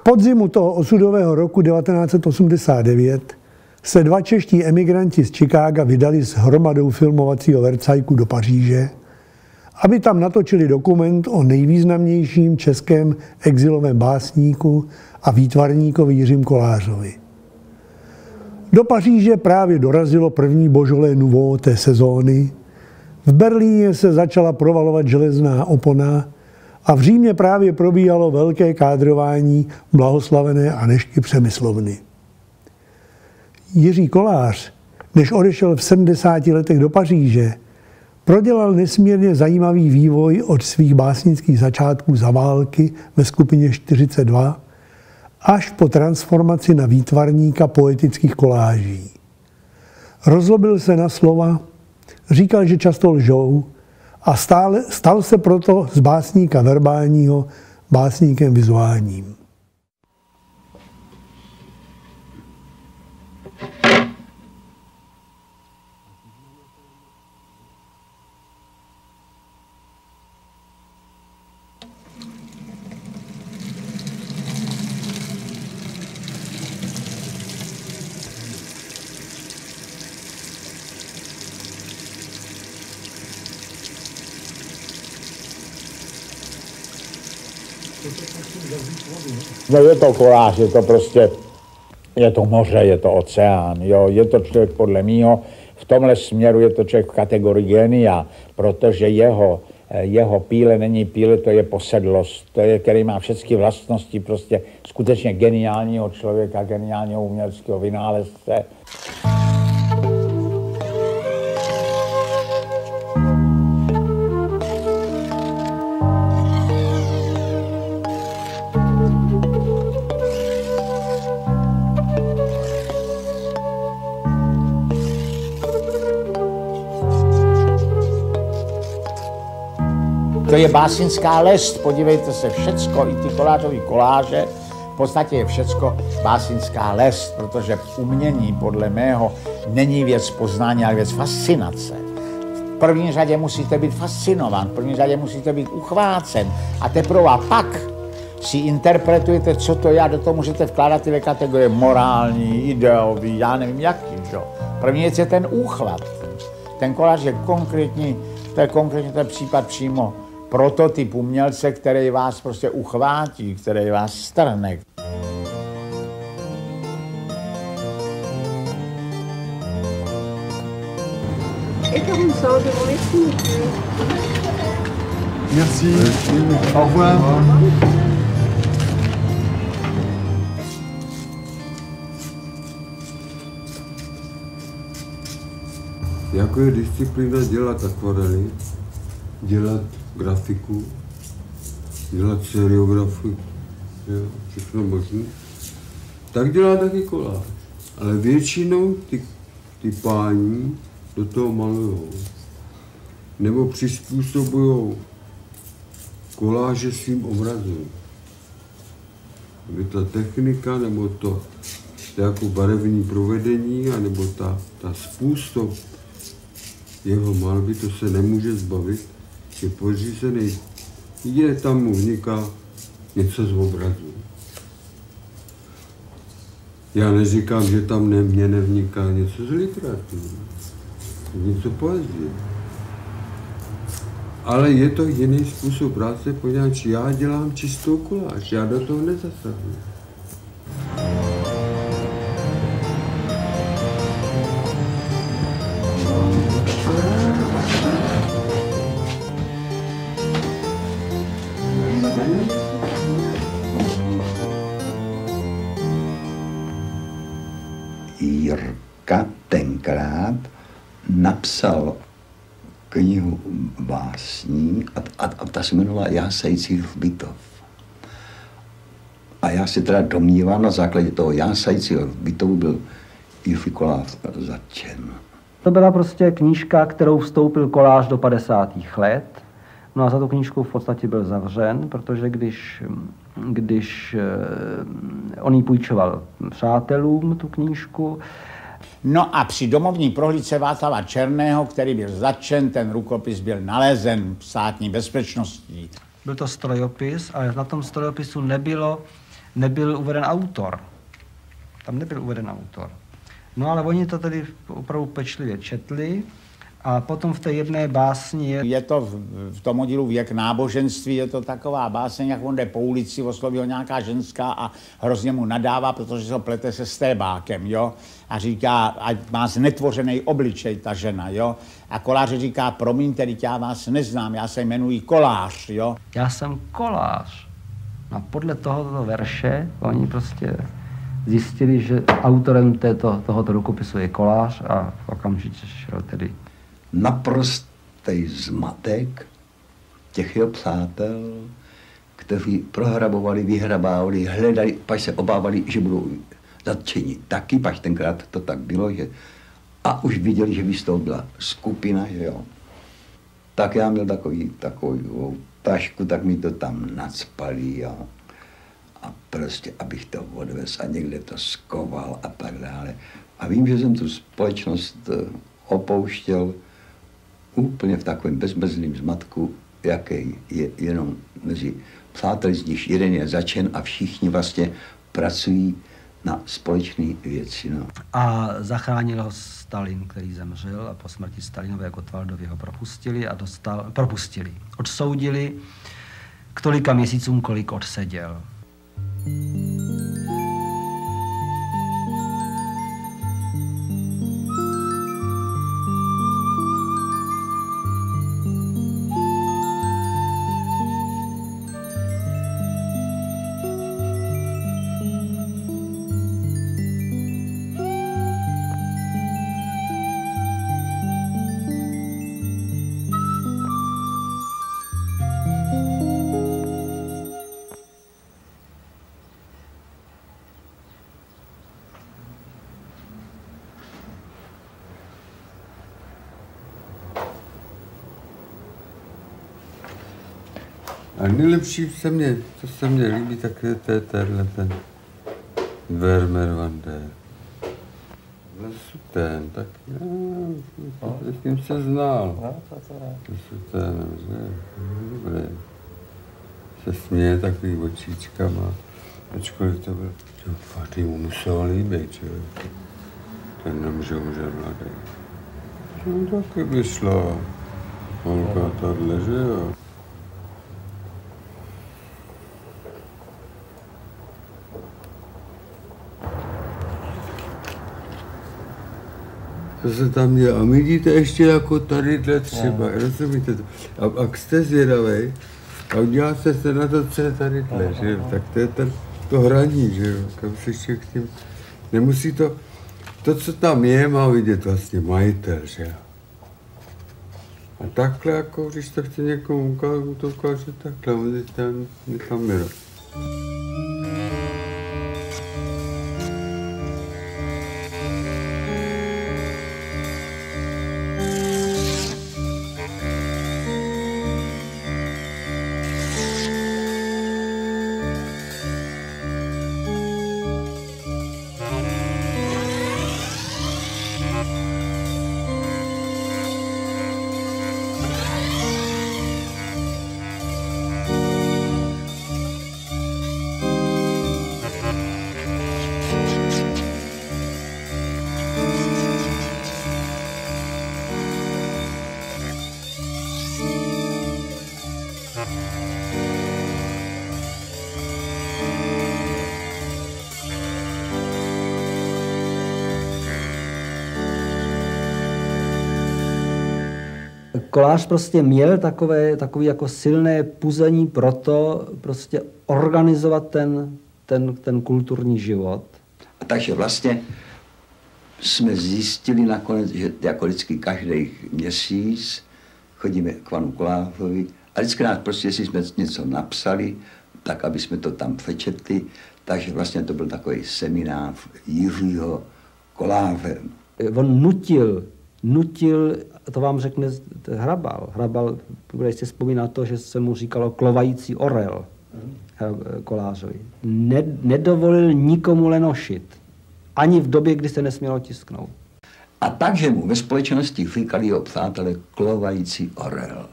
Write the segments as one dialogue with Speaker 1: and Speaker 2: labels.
Speaker 1: podzimu toho osudového roku 1989 se dva čeští emigranti z Chicaga vydali s hromadou filmovacího vercajku do Paříže, aby tam natočili dokument o nejvýznamnějším českém exilovém básníku a výtvarníkovi Jiřím Kolářovi. Do Paříže právě dorazilo první Beaujolais Nouveau té sezóny, v Berlíně se začala provalovat železná opona a v Římě právě probíhalo velké kádrování blahoslavené Anežky Přemyslovny. Jiří Kolář, než odešel v 70 letech do Paříže, prodělal nesmírně zajímavý vývoj od svých básnických začátků za války ve skupině 42 až po transformaci na výtvarníka poetických koláží. Rozlobil se na slova, říkal, že často lžou a stal se proto z básníka verbálního básníkem vizuálním.
Speaker 2: No je to koláž, je to prostě, je to moře, je to oceán, jo, je to člověk podle mýho, v tomhle směru je to člověk v kategorii genia, protože jeho píle není píle, to je posedlost, to je, který má všechny vlastnosti prostě skutečně geniálního člověka, geniálního uměleckého vynálezce. To je básnická lest, podívejte se, všecko, i ty Kolářovy koláže, v podstatě je všecko básnická lest, protože umění podle mého není věc poznání, ale věc fascinace. V první řadě musíte být fascinován, v první řadě musíte být uchvácen a teprve pak si interpretujete, co to je, a do toho můžete vkládat ty kategorie morální, ideový, já nevím jaký, že? První věc je ten úchvat. Ten koláž je konkrétní, to je případ přímo prototyp umělce, který vás prostě uchvátí, který vás strhne.
Speaker 3: Merci. Au revoir.
Speaker 4: Jako je disciplína dělat akvarely, dělat grafiku, dělat seriografii, všechno možné, tak dělá taky koláž. Ale většinou ty páni do toho malujou. Nebo přizpůsobují koláže svým obrazům. Aby ta technika, nebo to jako barevní provedení, anebo ta způsob jeho malby, to se nemůže zbavit, je podřízený. Je tam mu vzniká něco z obrazu. Já neříkám, že tam mně nevzniká něco z literatury, něco poezie. Ale je to jiný způsob práce, poněvadž já dělám čistou koláž, já do toho nezasahuji.
Speaker 5: Jirka tenkrát napsal knihu básní a ta se jmenovala Jásající hřbitov. A já si teda domnívám, na základě toho jásajícího hřbitovu byl Jiří Kolář zatčen.
Speaker 6: To byla prostě knížka, kterou vstoupil Kolář do 50. let. No a za tu knížku v podstatě byl zavřen, protože když on ji půjčoval přátelům, tu knížku.
Speaker 2: No a při domovní prohlídce Václava Černého, který byl zatčen, ten rukopis byl nalezen státní bezpečností.
Speaker 6: Byl to strojopis, ale na tom strojopisu nebylo nebyl uveden autor. Tam nebyl uveden autor. No ale oni to tedy opravdu pečlivě četli a potom v té jedné básni
Speaker 2: je to v tom oddílu Věk náboženství, je to taková báseň, jak on jde po ulici, osloví ho nějaká ženská a hrozně mu nadává, protože se ho plete se stébákem, jo. A říká, ať má znetvořený obličej ta žena, jo. A Kolář říká, promiňte, teď já vás neznám, já se jmenuji Kolář, jo.
Speaker 6: Já jsem Kolář. A podle tohoto verše oni prostě zjistili, že autorem tohoto rukopisu je Kolář a okamžitě šel tedy
Speaker 5: naprostý zmatek těch jeho přátel, kteří prohrabovali, vyhrabávali, hledali, pak se obávali, že budou zatčeni taky, pak tenkrát to tak bylo, že a už viděli, že z toho byla skupina, že jo. Tak já měl takovou tašku, tak mi to tam nacpali, jo. A prostě, abych to odvez a někde to skoval a tak dále. A vím, že jsem tu společnost opouštěl úplně v takovém bezmezlým zmatku, jaký je jenom mezi přáteli, z nich jeden je začen a všichni vlastně pracují na společné věci. No.
Speaker 6: A zachránil ho Stalin, který zemřel a po smrti Stalinova jako Tvaldovi ho propustili. Odsoudili k tolika měsícům, kolik odseděl.
Speaker 4: A nejlepší co se mně líbí, tak je ten Vermeer van der Lesuten, tak já s ním se znal. Lesuten, dobrý. Se směje takový očičkama, ačkoliv to byl, fakt mu muselo líbit, že ten nemůže mladý. No taky by šla, holka tahle, že jo. To se tam dělá. A my vidíte ještě jako tadyhle třeba, rozumíte to? A jak jste zvědavej a uděláte se na to, co je tadyhle, že jo? Tak to je to hraní, že jo? Kam se člověk s tím... Nemusí to, co tam je, má vidět vlastně majitel, že jo? A takhle, jako když to chce někomu ukázat, to ukáže takhle, on je tam kamera.
Speaker 6: Kolář prostě měl takový jako silné puzení pro to prostě organizovat ten kulturní život.
Speaker 5: A takže vlastně jsme zjistili nakonec, že jako vždycky každý měsíc chodíme k panu Kolářovi a vždycky nás prostě, jestli jsme něco napsali, tak aby jsme to tam přečetli. Takže vlastně to byl takový seminář Jiřího Koláře.
Speaker 6: On nutil, to vám řekne Hrabal. Hrabal, když si vzpomíná to, že se mu říkalo klovající orel Kolářovi. Nedovolil nikomu lenošit. Ani v době, kdy se nesmělo tisknout.
Speaker 5: A takže mu ve společnosti říkali jeho přátelé klovající orel.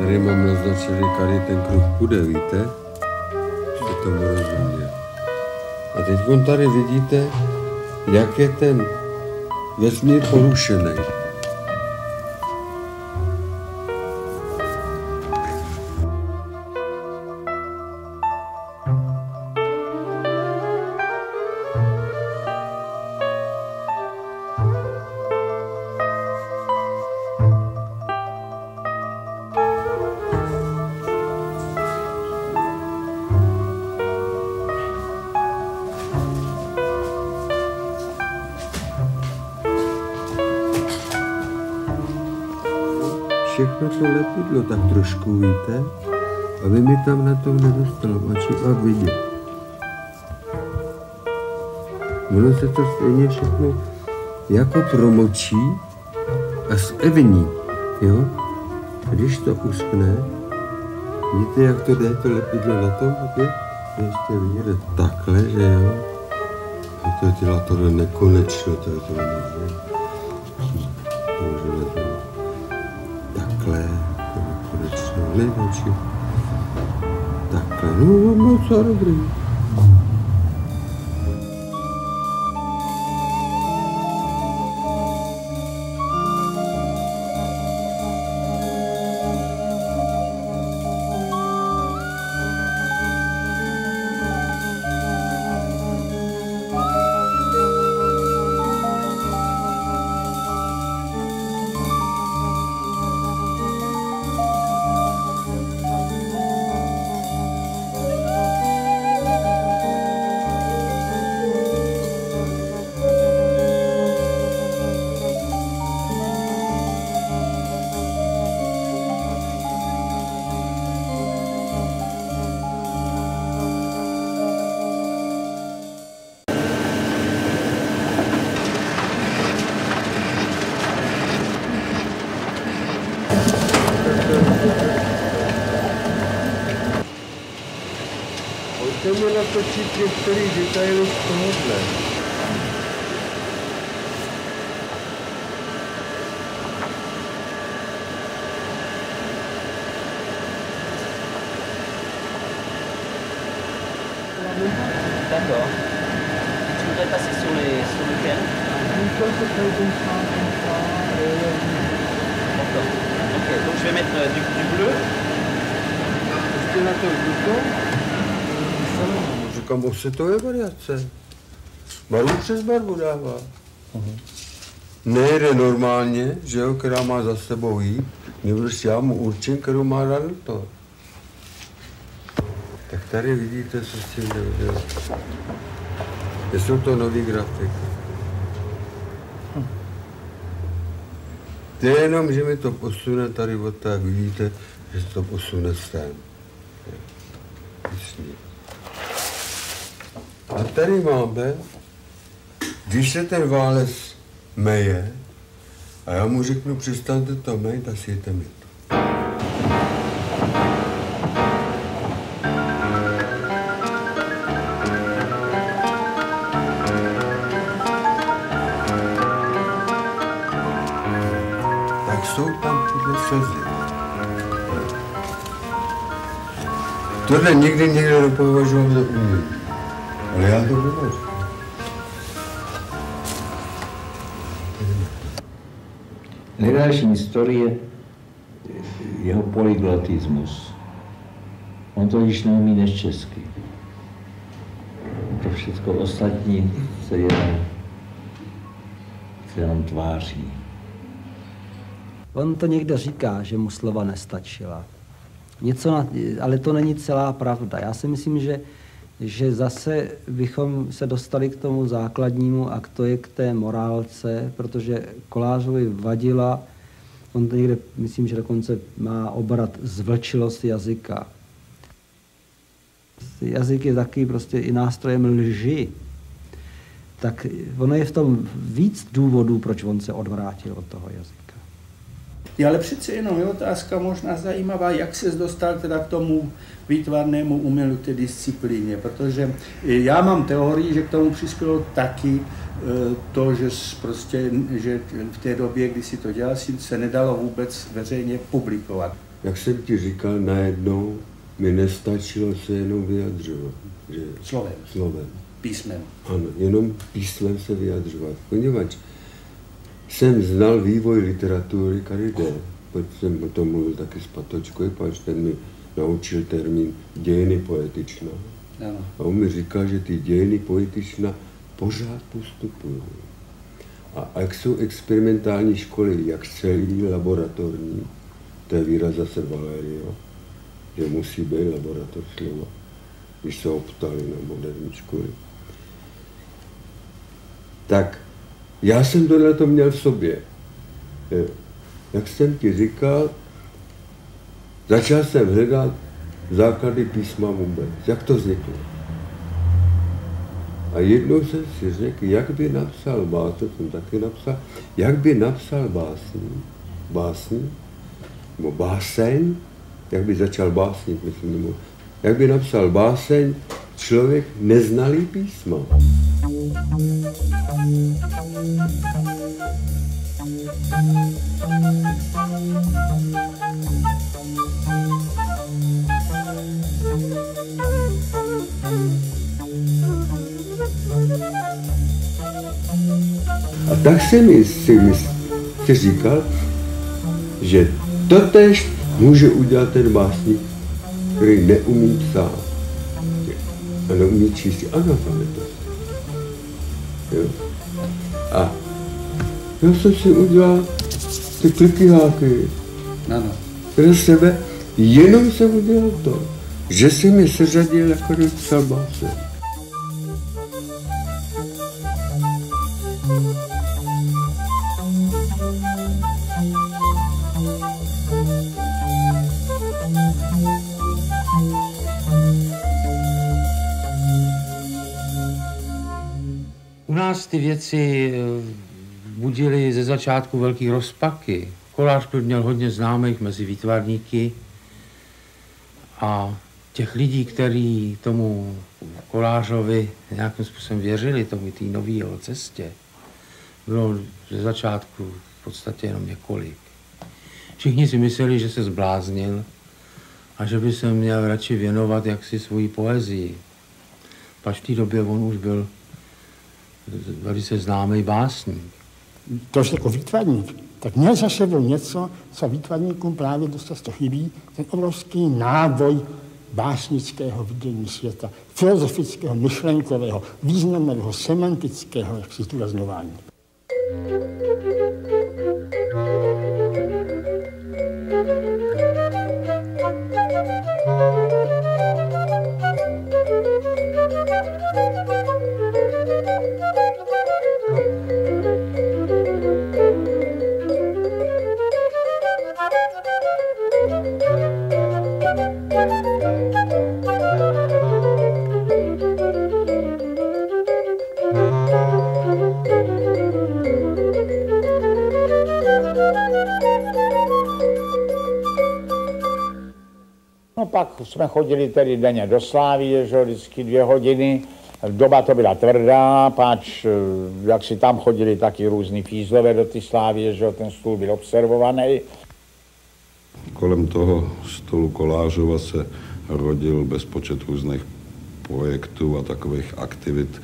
Speaker 4: Tady mám naznačený, tady ten kruh půjde, víte? Jste tomu rozumět. A teď tady vidíte, jak je ten vesmír porušený. Všechno to lepidlo tak trošku, víte, aby mi tam na tom nedostalo oči a vidět. Ono se to stejně všechno jako promočí a zevní, jo? Když to uschne, víte, jak to jde, to lepidlo na tom, opět? Ještě vidět takhle, že jo? A to dělá tohle nekonečno, to nejde. Takhle, to nekonečno, nejlepší. Takhle, no moc dobrý. Pojďme natočit některý detaily z tohohle.
Speaker 7: D'accord. Tu voudrais passer sur lequel? D'accord. Ok, donc je vais mettre du bleu.
Speaker 4: Ještě na to bluto? Říkám, už se to je variace. Barvu přes barvu dává. Nejde normálně, že jo, která má za sebou jít, když já mu určím, kterou má dát to. Tak tady vidíte, co s tím jde udělat. Jsou to nový grafik. To je jenom, že mi to posune tady od tak, vidíte, že se to posune sem. A tady máme, když se ten válec meje, a já mu řeknu, přestaňte to mejt a sjete mi to. Tak jsou tam tyhle slzy. Tohle nikdy nikdo nepovažoval za umění. Ale já to považuji.
Speaker 8: Nejdelší historie je jeho polyglotismus. On to již neumí než česky. Pro všechno ostatní se jenom tváří.
Speaker 6: On to někde říká, že mu slova nestačila. Ale to není celá pravda. Já si myslím, že zase bychom se dostali k tomu základnímu a to je k té morálce, protože Kolářovi vadila, on to někde, myslím, že dokonce má obrat zvlčilost jazyka. Jazyk je taky prostě i nástrojem lži. Tak ono je v tom víc důvodů, proč on se odvrátil od toho jazyka.
Speaker 9: Ale přece jenom je otázka možná zajímavá, jak se dostal teda k tomu výtvarnému umění, té disciplíně, protože já mám teorii, že k tomu přispělo taky to, že prostě, že v té době, kdy si to dělal, se nedalo vůbec veřejně publikovat.
Speaker 4: jak jsem ti říkal, najednou mi nestačilo se jenom vyjadřovat. Že? Slovem.
Speaker 9: Písmem.
Speaker 4: Ano, jenom písmem se vyjadřovat. Poněvadž jsem znal vývoj literatury Karide, protože jsem o tom mluvil taky s Patočkou, protože ten mi naučil termín dějiny poetičná.
Speaker 9: Ano.
Speaker 4: A on mi říkal, že ty dějiny poetičná pořád postupují. A jak jsou experimentální školy, jak celý laboratorní, to je výraz zase Valerio, že musí být laboratoř slova, když se optali na moderní školy. Tak já jsem tohle měl v sobě. Jak jsem ti říkal, začal jsem hledat základy písma vůbec. Jak to vzniklo? A jednou jsem si řekl, jak by napsal jak by napsal báseň, jak by začal básnit, myslím, jak by napsal báseň člověk neznalý písma. A tak jsem si říkal, že totéž může udělat ten básník, který neumí psát a neumí číst analfabetos. A já jsem si udělal ty klikyháky pro sebe, jenom jsem udělal to, že jsem je seřadil, jako když psal báseň.
Speaker 10: U nás ty věci budily ze začátku velký rozpaky. Kolář měl hodně známých mezi výtvarníky a těch lidí, kteří tomu kolářovi nějakým způsobem věřili, tomu té nové jeho cestě, bylo ze začátku v podstatě jenom několik. Všichni si mysleli, že se zbláznil a že by se měl radši věnovat jaksi svojí poezii. Pač v té době on už byl velice známý básník.
Speaker 11: To, že jako výtvarník, tak měl za sebou něco, co výtvarníkům právě dost často chybí, ten obrovský náboj básnického vidění světa, filozofického, myšlenkového, významného, semantického, jak si zdůrazňování.
Speaker 2: No pak jsme chodili tedy denně do Slávie, že vždycky 2 hodiny. Doba to byla tvrdá, páč, jak si tam chodili taky různý fízlové do ty Slávie, že ten stůl byl observovaný.
Speaker 12: Kolem toho stolu Kolářova se rodil bezpočet různých projektů a takových aktivit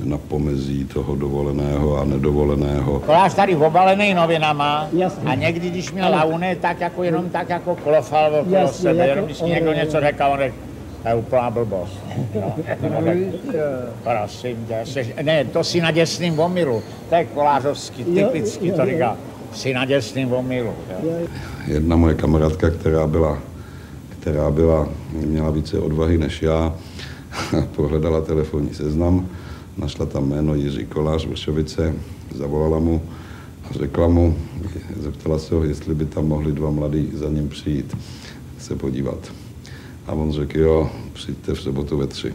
Speaker 12: na pomezí toho dovoleného a nedovoleného.
Speaker 2: Kolář tady obalený novinama. Jasně. A někdy, když měl launy, tak jako jenom tak jako klofal okolo sebe, jenom když někdo něco řekl, on řekl, to je úplná blbost. No, prosím tě, ne, to si na děsným omylu, to je kolářovský, typický, to říká, si na děsným omylu.
Speaker 12: Jedna moje kamarádka, která měla více odvahy než já, pohledala telefonní seznam, našla tam jméno Jiří Kolář, Vršovice, zavolala mu a řekla mu, zeptala se ho, jestli by tam mohli 2 mladí za ním přijít se podívat. A on řekl, jo, přijďte v sobotu ve 3.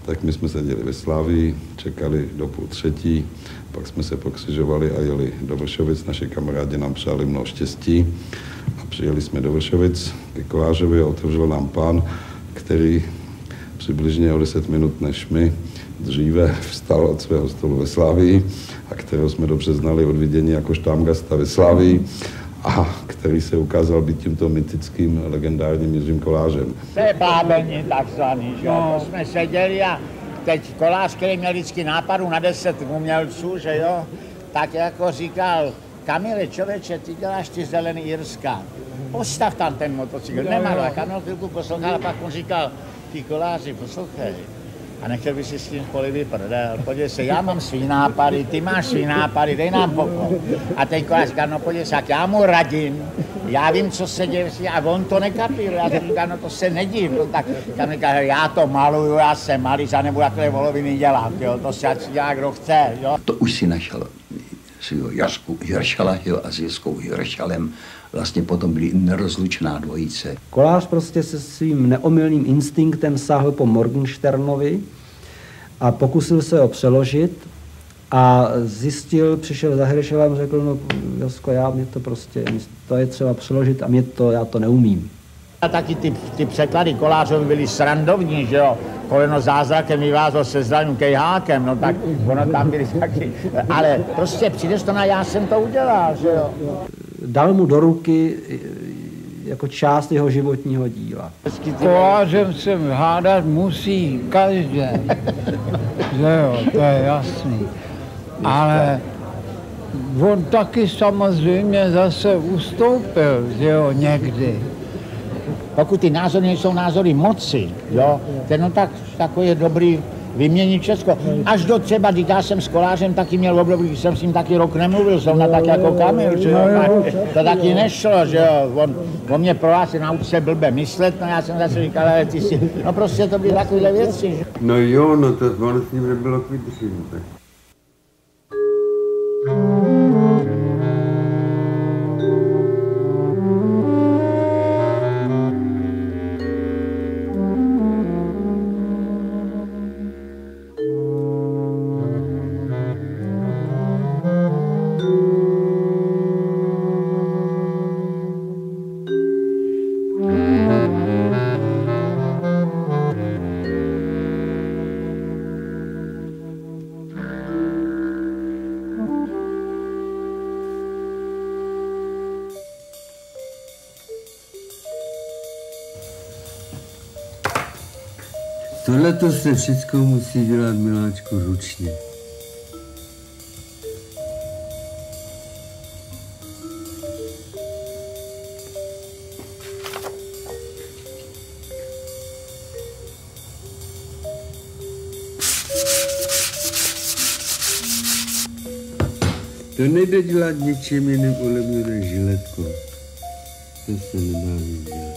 Speaker 12: Tak my jsme seděli ve Slávii, čekali do 2:30, pak jsme se pokřižovali a jeli do Vršovic. Naši kamarádi nám přáli mnoho štěstí a přijeli jsme do Vršovic ke Kolářovi a otevřel nám pán, který přibližně o 10 minut než my dříve vstal od svého stolu ve Slávii a kterého jsme dobře znali od vidění jako štámgasta ve Slávii a který se ukázal být tímto mytickým, legendárním Jiřím Kolářem.
Speaker 2: To je blábení takzvaný, že jo, to jsme seděli a teď Kolář, který měl vždycky nápadů na 10 umělců, že jo, tak jako říkal, Kamile, člověče, ty děláš ty zelený Jirska, postav tam ten motocykl, nemálo, a Kamil chvilku poslouchal a pak on říkal, ty Koláři, poslouchej, a nechtěl by si s tím polivý prdel, podívej se, já mám svý nápady, ty máš svý nápady, dej nám pokoj. A ten Kolář říkal, no podívej se, jak já mu radím, já vím, co se děje, a on to nekapíruje, já říkal, no to se nedív, no tak tam říkal, já to maluju, já jsem malíř, já nebudu takové voloviny dělat, jo, to si ať si dělá, kdo chce, jo.
Speaker 5: To už si našel svýho Jasku Hiršala, jo, a s Jaskou Hiršalem vlastně potom byli nerozlučná dvojice.
Speaker 6: Kolář prostě se svým neomylným instinktem sáhl po Morgensternovi a pokusil se ho přeložit a zjistil, přišel za Hiršalem a řekl, no Jasko, mě to prostě, to je třeba přeložit a já to neumím.
Speaker 2: A taky ty překlady Kolářovi byly srandovní, že jo, koleno zázrakem vyvázlo se zdaným kejhákem, no tak ono tam byly taky, ale prostě přijdeš to na já jsem to udělal, že jo.
Speaker 6: Dal mu do ruky jako část jeho životního díla.
Speaker 13: Kolářem se hádat musí každý, že jo, to je jasný, ale on taky samozřejmě zase ustoupil, že jo, někdy.
Speaker 2: Pokud ty názory nejsou názory moci, jo, no tak takový je dobrý vyměnit Česko. Až do třeba, když já jsem s Kolářem taky měl období, když jsem s ním taky rok nemluvil, zrovna tak jako Kamil, že jo, to taky nešlo, že jo, on mě prohlásil, nauč se blbě myslet, no já jsem zase říkal, ale ty si, no prostě to byly takovéhle věci, že?
Speaker 4: No jo, no to ono s ním nebylo k vydržení, tak. Tohle to se všechno musí dělat, miláčku, ručně. To nejde dělat ničím jiným ulevněným žiletkou. To se nedá dělat.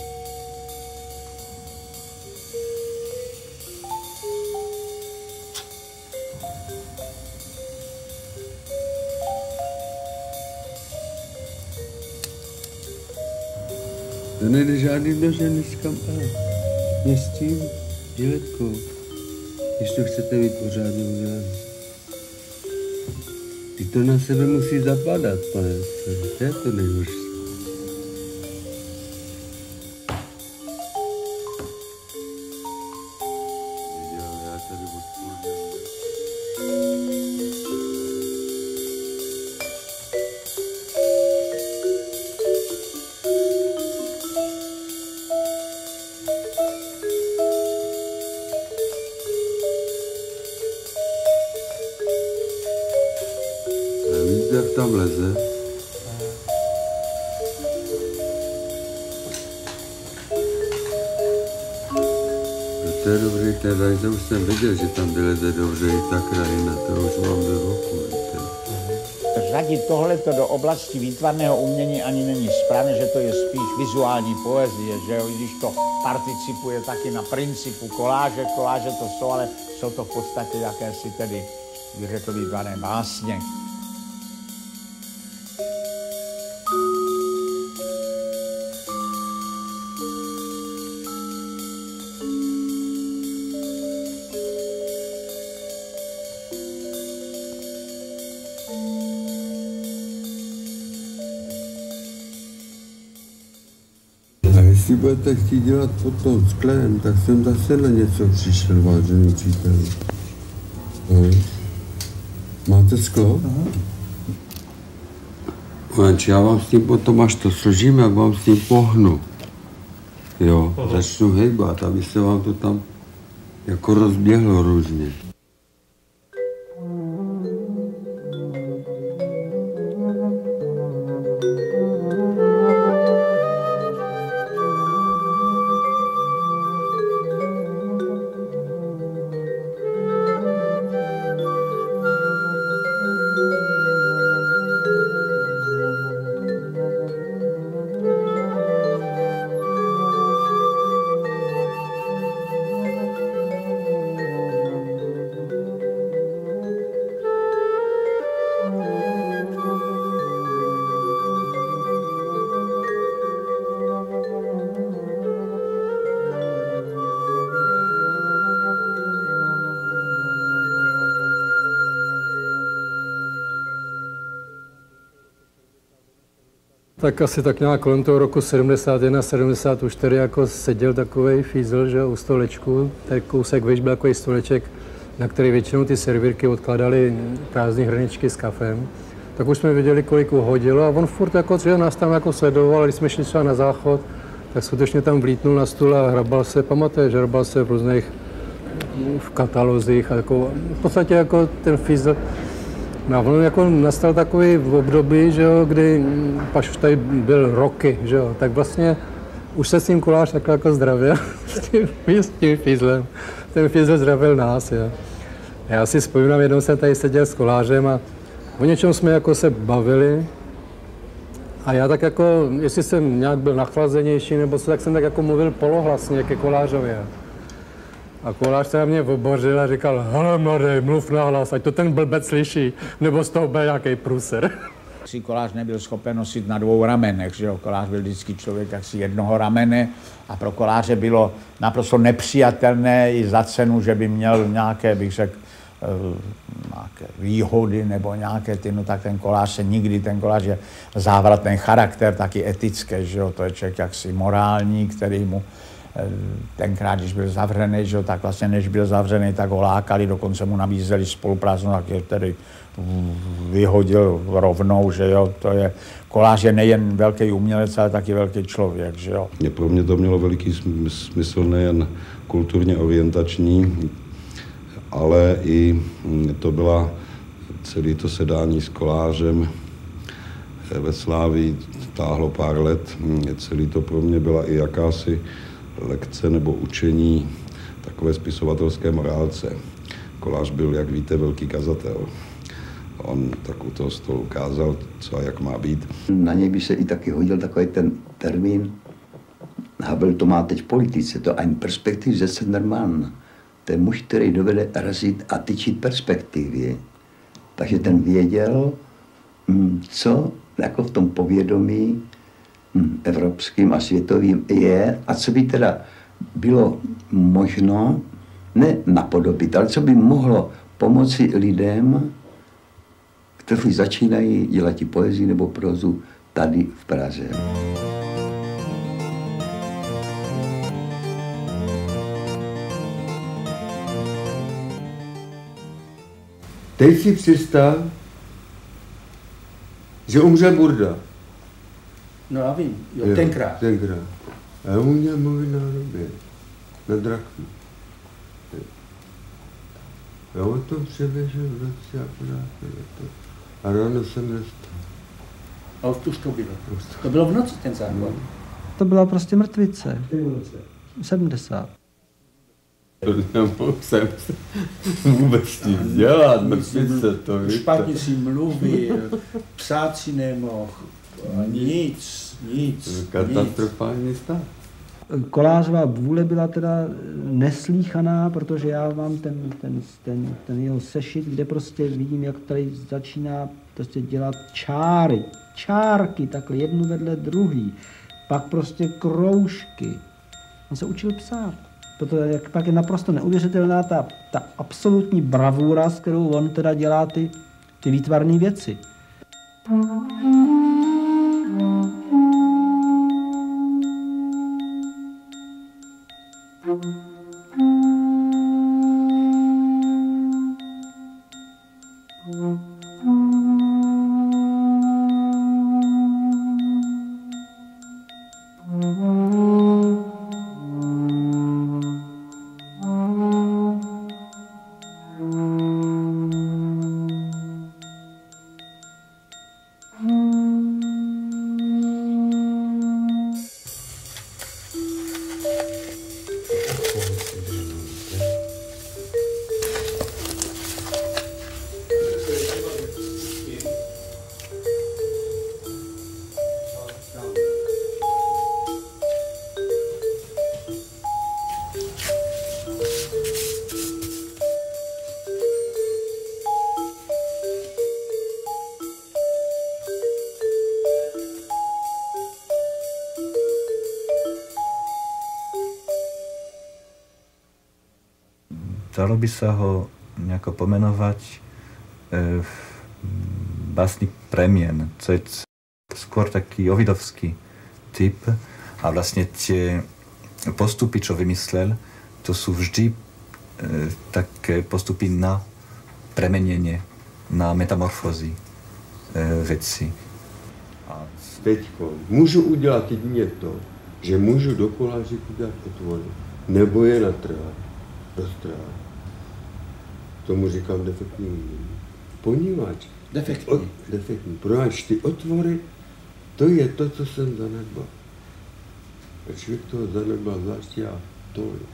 Speaker 4: To nejde žádný nožem kam mě s tím žiletkou, když to chcete být pořádně udělat. Ty to na sebe musí zapadat, pane, to je to nejhorší. Jak tam leze. To je dobrý, teda už jsem věděl, že tam vyleze dobře i ta krajina, to už mám ve voku.
Speaker 2: Řadit tohleto do oblasti výtvarného umění ani není správně, že to je spíš vizuální poezie, že jo, když to participuje taky na principu koláže to jsou, ale jsou to v podstatě jakési tedy, bych řekl, výtvarné básně.
Speaker 4: Jestli budete chtít dělat potom sklen, tak jsem zase na něco přišel, vážený přítel. Máte sklo? Lenže já vám s tím potom, až to složíme, jak vám s tím pohnu. Jo, začnu hejbat, aby se vám to tam jako rozběhlo různě.
Speaker 14: Tak asi tak nějak kolem toho roku 71, 74 jako seděl takovej fízl, že u stolečku, tak kousek výš byl takový stoleček, na který většinou ty servírky odkladaly prázdné hrničky s kafem. Tak už jsme viděli, kolik uhodilo a on furt jako třeba nás tam jako sledoval, když jsme šli třeba na záchod, tak skutečně tam vlítnul na stůl a hrabal se, pamatuješ, hrabal se v různých v katalozích a jako, v podstatě jako ten fízl. No a on jako nastal takový období, že jo, kdy až už tady byl roky, že jo, tak vlastně už se s tím Kolář takhle jako zdravil s tím fízlem. Ten fízl zdravil nás, jo. Já si vzpomínám, jednou jsem tady seděl s Kolářem a o něčem jsme jako se bavili a já tak jako, jestli jsem nějak byl nachlazenější nebo co, tak jsem tak jako mluvil polohlasně ke Kolářovi. A Kolář se na mě obořil a říkal, hele mladý, mluv nahlas, ať to ten blbec slyší, nebo z toho bude nějaký průser.
Speaker 2: Si Kolář nebyl schopen nosit na dvou ramenech, že jo? Kolář byl vždycky člověk asi jednoho ramene a pro Koláře bylo naprosto nepřijatelné i za cenu, že by měl nějaké, bych řekl, nějaké výhody nebo nějaké ty, no tak ten Kolář se nikdy, ten Kolář je závratný charakter, taky etický, že jo? To je člověk jaksi morální, který mu tenkrát, když byl zavřený, že jo, tak vlastně než byl zavřený, tak ho lákali, dokonce mu nabízeli spolupráci, tak je tedy vyhodil rovnou, že jo, to je, Kolář je nejen velký umělec, ale taky velký člověk, že jo.
Speaker 12: Pro mě to mělo veliký smysl nejen kulturně orientační, ale i to byla celé to sedání s Kolářem ve Slávii, táhlo pár let, celý to pro mě byla i jakási lekce nebo učení takové spisovatelské morálce. Kolář byl, jak víte, velký kazatel. On tak u toho stolu ukázal, co a jak má být.
Speaker 5: Na něj by se i taky hodil takový ten termín. Havel to má teď v politice, to ein perspektiv setzender Mann. To je muž, který dovede razit a tyčit perspektivy. Takže ten věděl, co jako v tom povědomí evropským a světovým je a co by teda bylo možno ne napodobit, ale co by mohlo pomoci lidem, kteří začínají dělat poezii nebo prózu tady v Praze.
Speaker 4: Teď si představ, že umřel Burda.
Speaker 9: No já vím, jo, tenkrát.
Speaker 4: Tenkrát. A on měl mluvit na hrobě, na Drachnu. Já o tom přeběžel v roce akorát to. A ráno jsem dostal.
Speaker 9: A už to bylo. To bylo v noci ten základ.
Speaker 6: To byla prostě mrtvice. 70.
Speaker 4: Nemohl jsem vůbec tím dělat, mrtvice to, víte.
Speaker 9: Špatně si mluvil, psát si nemohl, nic.
Speaker 4: Katastrofální stav.
Speaker 6: Kolářova vůle byla teda neslíchaná, protože já mám ten jeho sešit, kde prostě vidím, jak tady začíná prostě dělat čárky, takhle jednu vedle druhý, pak prostě kroužky. On se učil psát. Protože pak je naprosto neuvěřitelná ta absolutní bravura, s kterou on teda dělá ty výtvarné věci.
Speaker 15: dalo by sa ho nejako pomenovať básnik premien. To je skôr taký ovidovský typ a vlastne tie postupy, čo vymyslel, to sú vždy také postupy na premenenie, na metamorfózy věcí.
Speaker 4: A teďko můžu udělat jedině to, že můžu do koláže udělat otvory, nebo je natrhat, roztrhat. Tomu říkám defektní ponímač. Defektní. Ponímač, ty otvory, to je to, co jsem zanedbal. A člověk toho zanedbal zvlášť já, to je.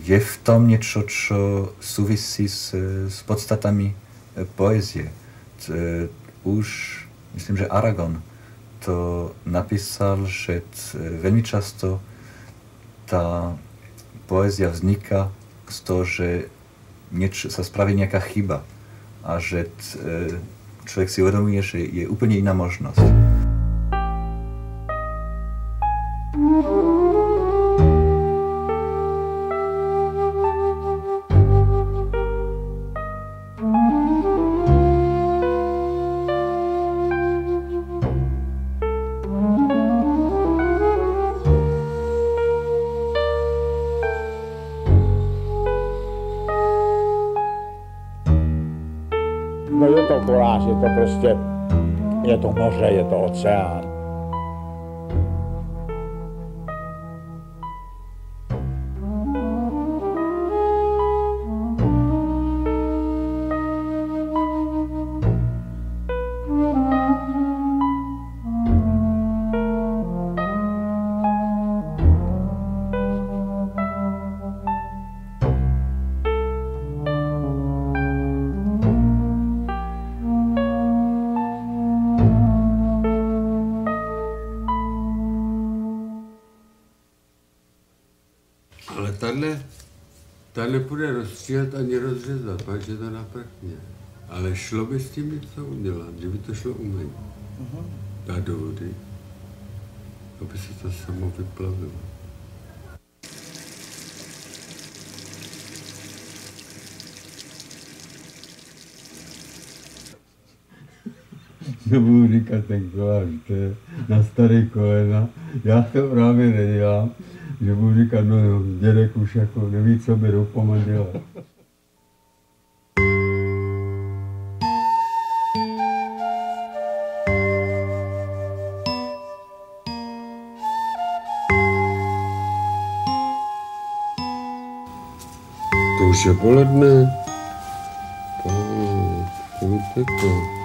Speaker 15: Je v tom niečo, čo súvisí s podstatami poezie. Už, myslím, že Aragon to napísal, že veľmi často tá poézia vzniká z toho, že sa spraví nejaká chyba a že človek si uvedomuje, že je úplne iná možnosť.
Speaker 2: No je to koláž, je to prostě, je to moře, je to oceán.
Speaker 4: Ale tahle půjde rozstříhat ani rozřezat, pak je to na prkně. Ale šlo by s tím něco udělat, že by to šlo umět. Dát do vody, aby se to samo vyplavilo.
Speaker 16: Nebudu říkat ten koláž, to je na starý kolena. Já to právě nedělám, že budu říkat, no dědek už jako neví, co by doupama dělat.
Speaker 4: To už je poledne. To uteklo.